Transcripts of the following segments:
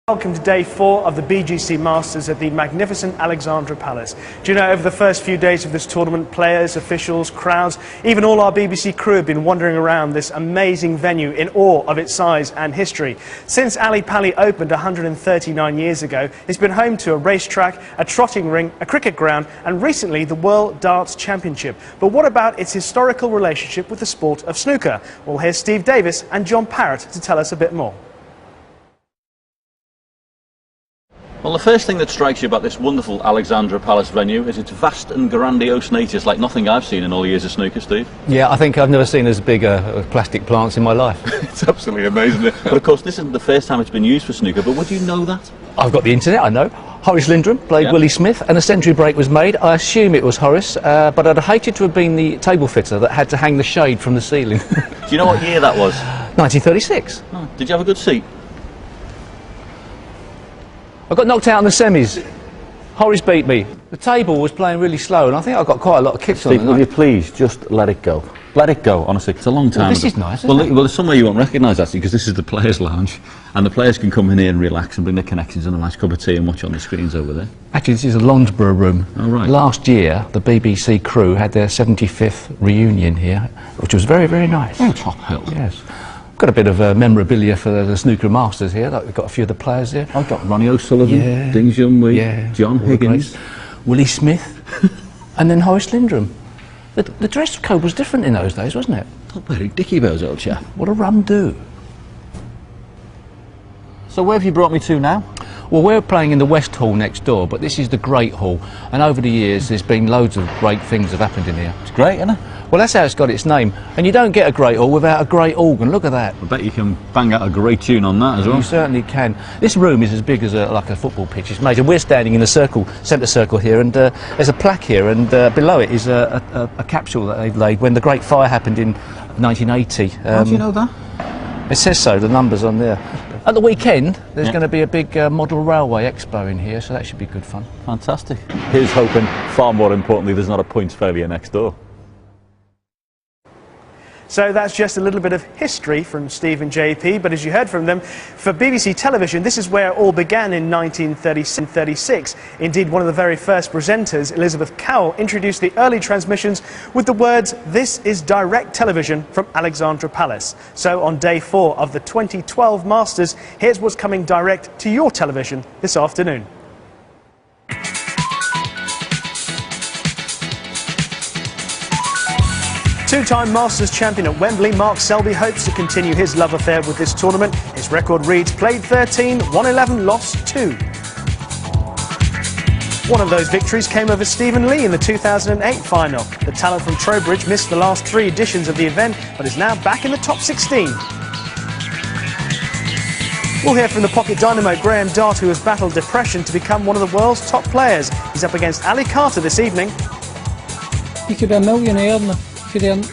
Welcome to day 4 of the BGC Masters at the magnificent Alexandra Palace. Do you know, over the first few days of this tournament, players, officials, crowds, even all our BBC crew have been wandering around this amazing venue in awe of its size and history. Since Ali Pali opened 139 years ago, it's been home to a racetrack, a trotting ring, a cricket ground, and recently the World Darts Championship. But what about its historical relationship with the sport of snooker? Well, here's Steve Davis and John Parrott to tell us a bit more. Well, the first thing that strikes you about this wonderful Alexandra Palace venue is its vast and grandiose nature. It's like nothing I've seen in all the years of snooker, Steve. Yeah, I think I've never seen as big plastic plants in my life. It's absolutely amazing. But of course, this isn't the first time it's been used for snooker, but would you know that? I've got the internet, I know. Horace Lindrum played Willie Smith, and a century break was made. I assume it was Horace, but I'd hate it to have been the table fitter that had to hang the shade from the ceiling. Do you know what year that was? 1936. Oh, did you have a good seat? I got knocked out in the semis. Horace beat me. The table was playing really slow, and I think I got quite a lot of kicks on it. Will you please just let it go? Let it go, honestly. It's a long time. Well, this is nice, well, there's somewhere you won't recognise, actually, because this is the players' lounge, and the players can come in here and relax and bring their connections and a nice cup of tea and watch on the screens over there. Actually, this is a Lounsborough room. Oh, right. Last year, the BBC crew had their 75th reunion here, which was very, very nice. Oh, top hill. Yes. Got a bit of memorabilia for the Snooker Masters here. We've got a few of the players here. I've got Ronnie O'Sullivan, Dings Youngwee, John Higgins, Willie Smith, and then Horace Lindrum. The dress code was different in those days, wasn't it? Not very dicky those old chap. What a rum do. So where have you brought me to now? Well, we're playing in the West Hall next door, but this is the Great Hall, and over the years there's been loads of great things have happened in here. It's great, isn't it? Well, that's how it's got its name, and you don't get a great hall without a great organ. Look at that. I bet you can bang out a great tune on that as well. You certainly can. This room is as big as like a football pitch. It's major. We're standing in the circle, centre circle here, and there's a plaque here, and below it is a capsule that they've laid when the Great Fire happened in 1980. How do you know that? It says so, the numbers on there. At the weekend, there's going to be a big model railway expo in here, so that should be good fun. Fantastic. Here's hoping, far more importantly, there's not a points failure next door. So that's just a little bit of history from Steve and JP, but as you heard from them, for BBC television, this is where it all began in 1936. Indeed, one of the very first presenters, Elizabeth Cowell, introduced the early transmissions with the words, "This is direct television from Alexandra Palace." So on day 4 of the 2012 Masters, here's what's coming direct to your television this afternoon. Two-time Masters champion at Wembley, Mark Selby hopes to continue his love affair with this tournament. His record reads, played 13, won 11, lost 2. One of those victories came over Stephen Lee in the 2008 final. The talent from Trowbridge missed the last 3 editions of the event, but is now back in the top 16. We'll hear from the pocket dynamo Graham Dart, who has battled depression to become one of the world's top players. He's up against Ali Carter this evening. You could be a millionaire and you could earn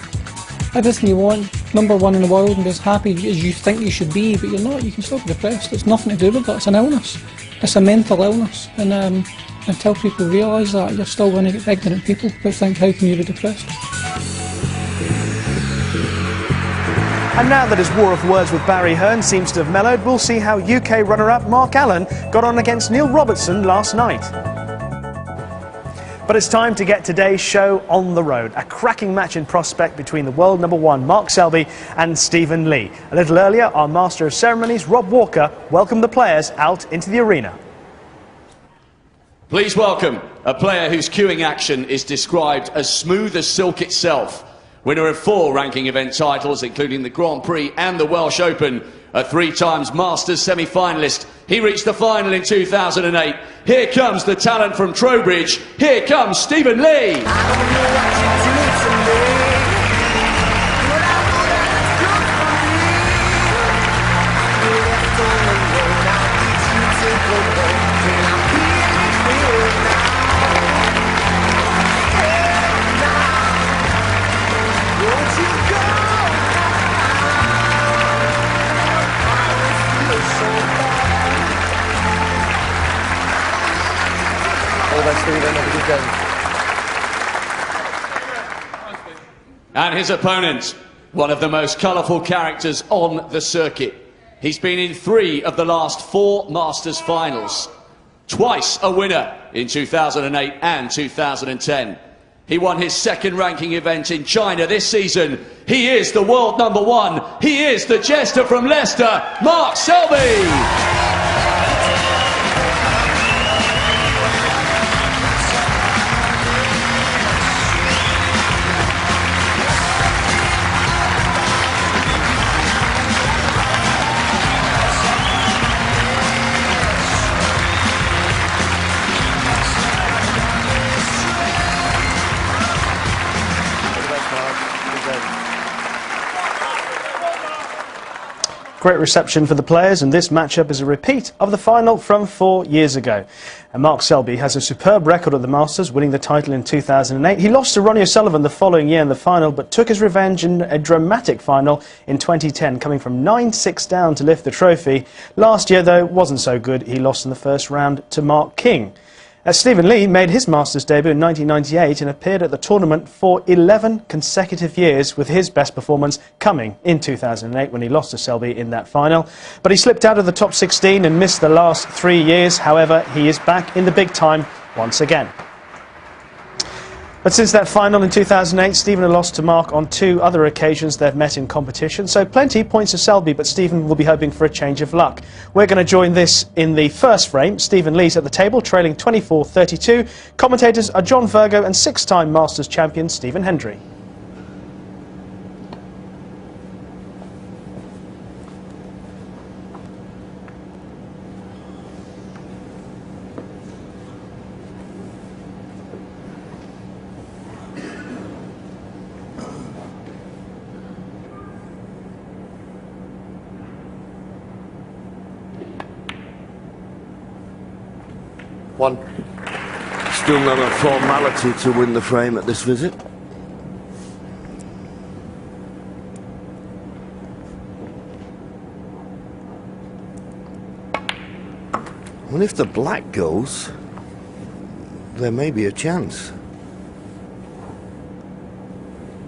everything you want, #1 in the world, and be as happy as you think you should be, but you're not. You can still be depressed. It's nothing to do with that. It's an illness. It's a mental illness, and until people realise that, you're still going to get ignorant people who think, how can you be depressed? And now that his war of words with Barry Hearn seems to have mellowed, we'll see how UK runner-up Mark Allen got on against Neil Robertson last night. But it's time to get today's show on the road. A cracking match in prospect between the world #1 Mark Selby and Stephen Lee. A little earlier, our Master of Ceremonies, Rob Walker, welcomed the players out into the arena. Please welcome a player whose cueing action is described as smooth as silk itself. Winner of 4 ranking event titles, including the Grand Prix and the Welsh Open. A 3 times Masters semi-finalist. He reached the final in 2008. Here comes the talent from Trowbridge. Here comes Stephen Lee. And his opponent, one of the most colourful characters on the circuit. He's been in 3 of the last 4 Masters finals. Twice a winner in 2008 and 2010. He won his 2nd ranking event in China this season. He is the world #1. He is the jester from Leicester, Mark Selby. Great reception for the players, and this matchup is a repeat of the final from 4 years ago. And Mark Selby has a superb record at the Masters, winning the title in 2008. He lost to Ronnie O'Sullivan the following year in the final, but took his revenge in a dramatic final in 2010, coming from 9-6 down to lift the trophy. Last year, though, wasn't so good. He lost in the first round to Mark King. Stephen Lee made his Masters debut in 1998 and appeared at the tournament for 11 consecutive years, with his best performance coming in 2008 when he lost to Selby in that final. But he slipped out of the top 16 and missed the last 3 years. However, he is back in the big time once again. But since that final in 2008, Stephen had lost to Mark on 2 other occasions they've met in competition. So plenty points to Selby, but Stephen will be hoping for a change of luck. We're going to join this in the first frame. Stephen Lee's at the table, trailing 24-32. Commentators are John Virgo and 6-time Masters champion Stephen Hendry. One. Still not a formality to win the frame at this visit. Well, if the black goes, there may be a chance.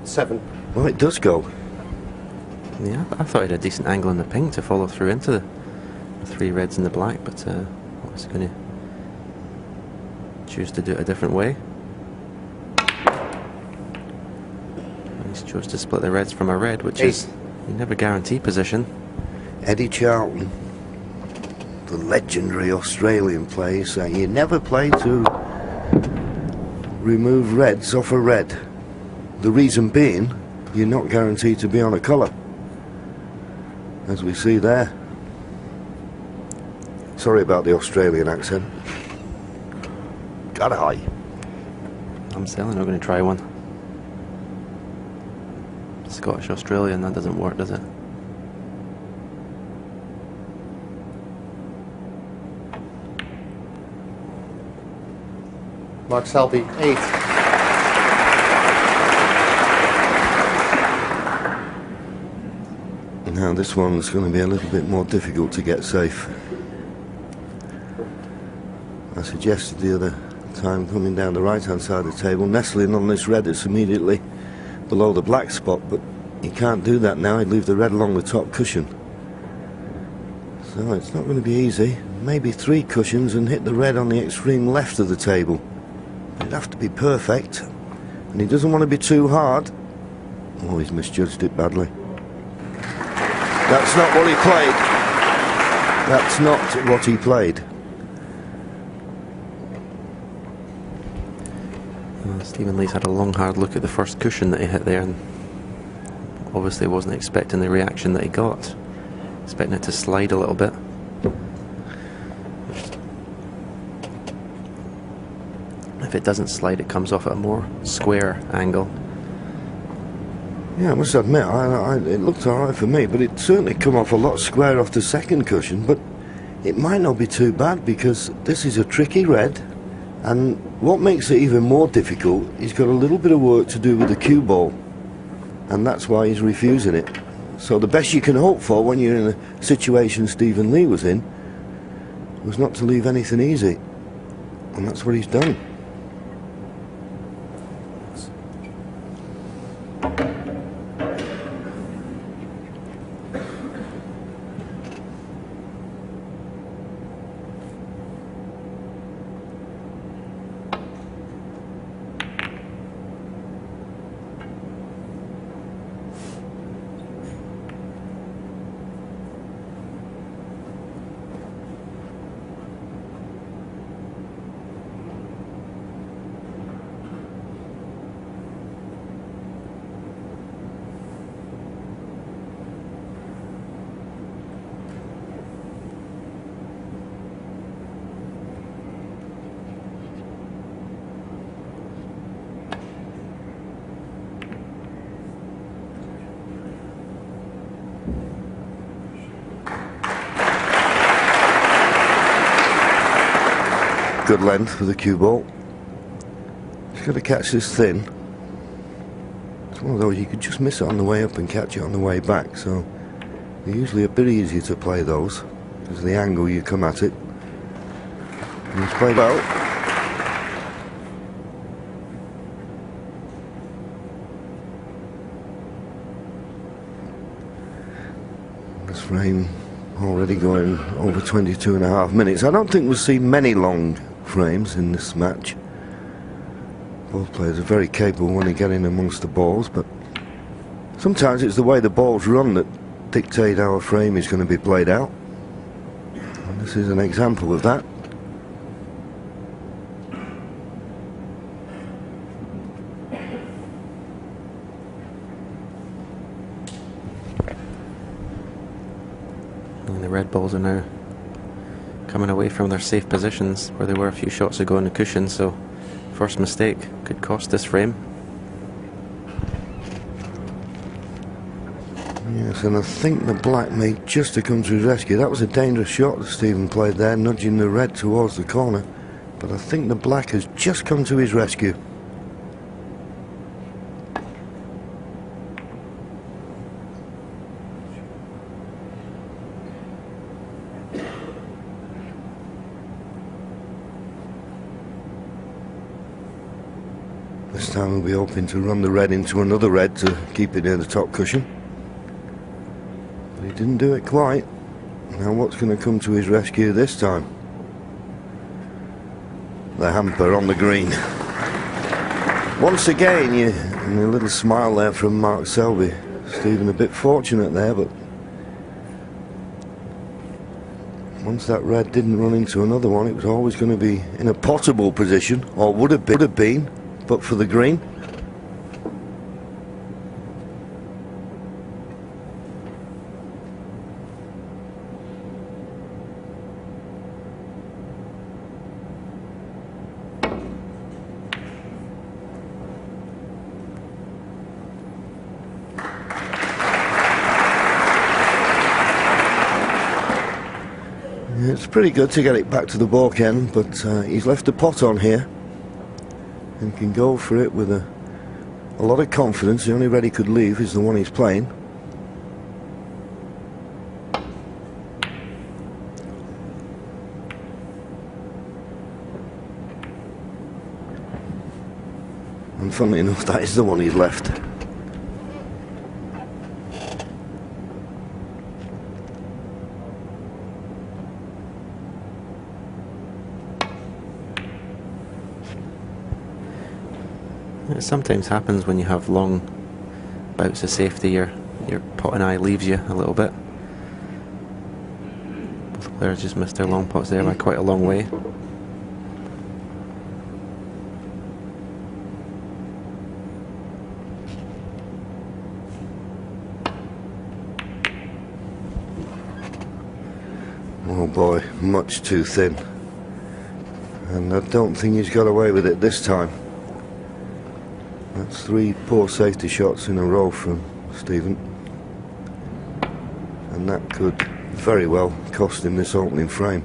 7. Well, it does go. Yeah, I thought he had a decent angle in the ping to follow through into the 3 reds and the black, but what's he going to choose to do it a different way? And he's chose to split the reds from a red, which is, you never guarantee position. Eddie Charlton, the legendary Australian player, saying you never play to remove reds off a red. The reason being, you're not guaranteed to be on a colour, as we see there. Sorry about the Australian accent. Got a high. I'm selling, I'm going to try one. Scottish Australian, that doesn't work, does it? Mark Selby, 8. Now this one's going to be a little bit more difficult to get safe. I suggested the other time coming down the right hand side of the table, nestling on this red that's immediately below the black spot, but you can't do that now. He'd leave the red along the top cushion, so it's not going to be easy. Maybe 3 cushions and hit the red on the extreme left of the table. It'd have to be perfect, and he doesn't want to be too hard. Oh, he's misjudged it badly. That's not what he played. That's not what he played. Stephen Lee's had a long hard look at the first cushion that he hit there, and obviously wasn't expecting the reaction that he got. Expecting it to slide a little bit. If it doesn't slide, it comes off at a more square angle. Yeah, I must admit, it looked alright for me, but it certainly come off a lot square off the second cushion. But it might not be too bad, because this is a tricky red, and what makes it even more difficult, he's got a little bit of work to do with the cue ball, and that's why he's refusing it. So the best you can hope for when you're in a situation Stephen Lee was in was not to leave anything easy, and that's what he's done. good length for the cue ball. Just got to catch this thin. It's one of those you could just miss it on the way up and catch it on the way back, so they're usually a bit easier to play those because of the angle you come at it. And he's played well. This frame already going over 22.5 minutes. I don't think we'll see many long frames in this match. Both players are very capable when they get in amongst the balls, but sometimes it's the way the balls run that dictate how a frame is going to be played out. And this is an example of that. And the red balls are now coming away from their safe positions where they were a few shots ago on the cushion, so first mistake could cost this frame. Yes, and I think the black may just have come to his rescue. That was a dangerous shot that Stephen played there, nudging the red towards the corner. But I think the black has just come to his rescue. This time we'll be hoping to run the red into another red to keep it near the top cushion. But he didn't do it quite. Now what's going to come to his rescue this time? The hamper on the green. Once again, and a little smile there from Mark Selby. Stephen a bit fortunate there, but once that red didn't run into another one, it was always going to be in a potable position, or would have been, but for the green. It's pretty good to get it back to the baulk end, but he's left a pot on here and can go for it with a lot of confidence. The only red he could leave is the one he's playing. And funnily enough, that is the one he's left. It sometimes happens when you have long bouts of safety, your pot and eye leaves you a little bit. Both players just missed their long pots there by quite a long way. Oh boy, much too thin. And I don't think he's got away with it this time. That's 3 poor safety shots in a row from Stephen. And that could very well cost him this opening frame.